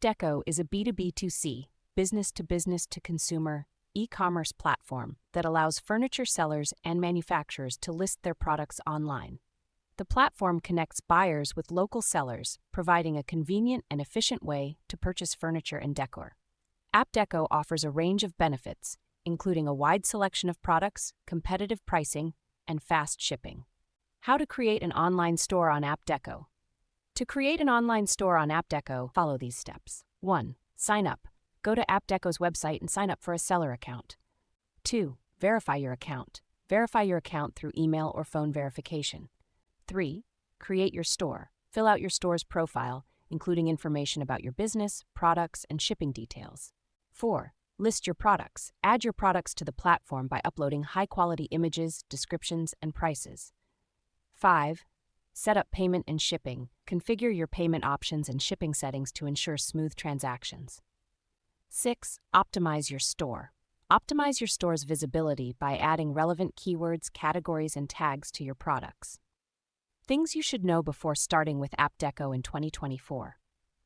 AptDeco is a B2B2C, business-to-business-to-consumer, e-commerce platform that allows furniture sellers and manufacturers to list their products online. The platform connects buyers with local sellers, providing a convenient and efficient way to purchase furniture and decor. AptDeco offers a range of benefits, including a wide selection of products, competitive pricing, and fast shipping. How to create an online store on AptDeco. To create an online store on AptDeco, follow these steps. 1. Sign up. Go to AptDeco's website and sign up for a seller account. 2. Verify your account. Verify your account through email or phone verification. 3. Create your store. Fill out your store's profile, including information about your business, products, and shipping details. 4. List your products. Add your products to the platform by uploading high-quality images, descriptions, and prices. 5. Set up payment and shipping. Configure your payment options and shipping settings to ensure smooth transactions. 6. Optimize your store. Optimize your store's visibility by adding relevant keywords, categories, and tags to your products. Things you should know before starting with AptDeco in 2024.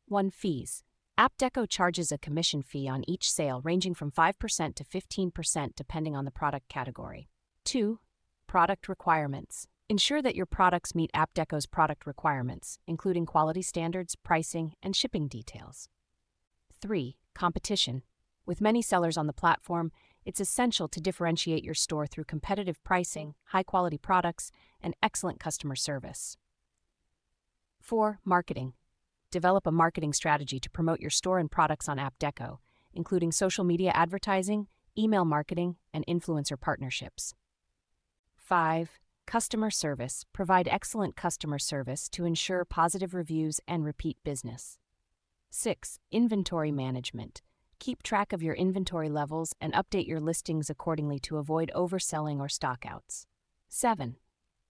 1. Fees. AptDeco charges a commission fee on each sale ranging from 5% to 15% depending on the product category. 2. Product requirements. Ensure that your products meet AptDeco's product requirements, including quality standards, pricing, and shipping details. 3. Competition. With many sellers on the platform, it's essential to differentiate your store through competitive pricing, high-quality products, and excellent customer service. 4. Marketing. Develop a marketing strategy to promote your store and products on AptDeco, including social media advertising, email marketing, and influencer partnerships. 5. Customer service. Provide excellent customer service to ensure positive reviews and repeat business. 6. Inventory management. Keep track of your inventory levels and update your listings accordingly to avoid overselling or stockouts. 7.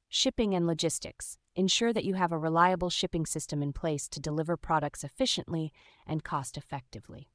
Shipping and logistics. Ensure that you have a reliable shipping system in place to deliver products efficiently and cost-effectively.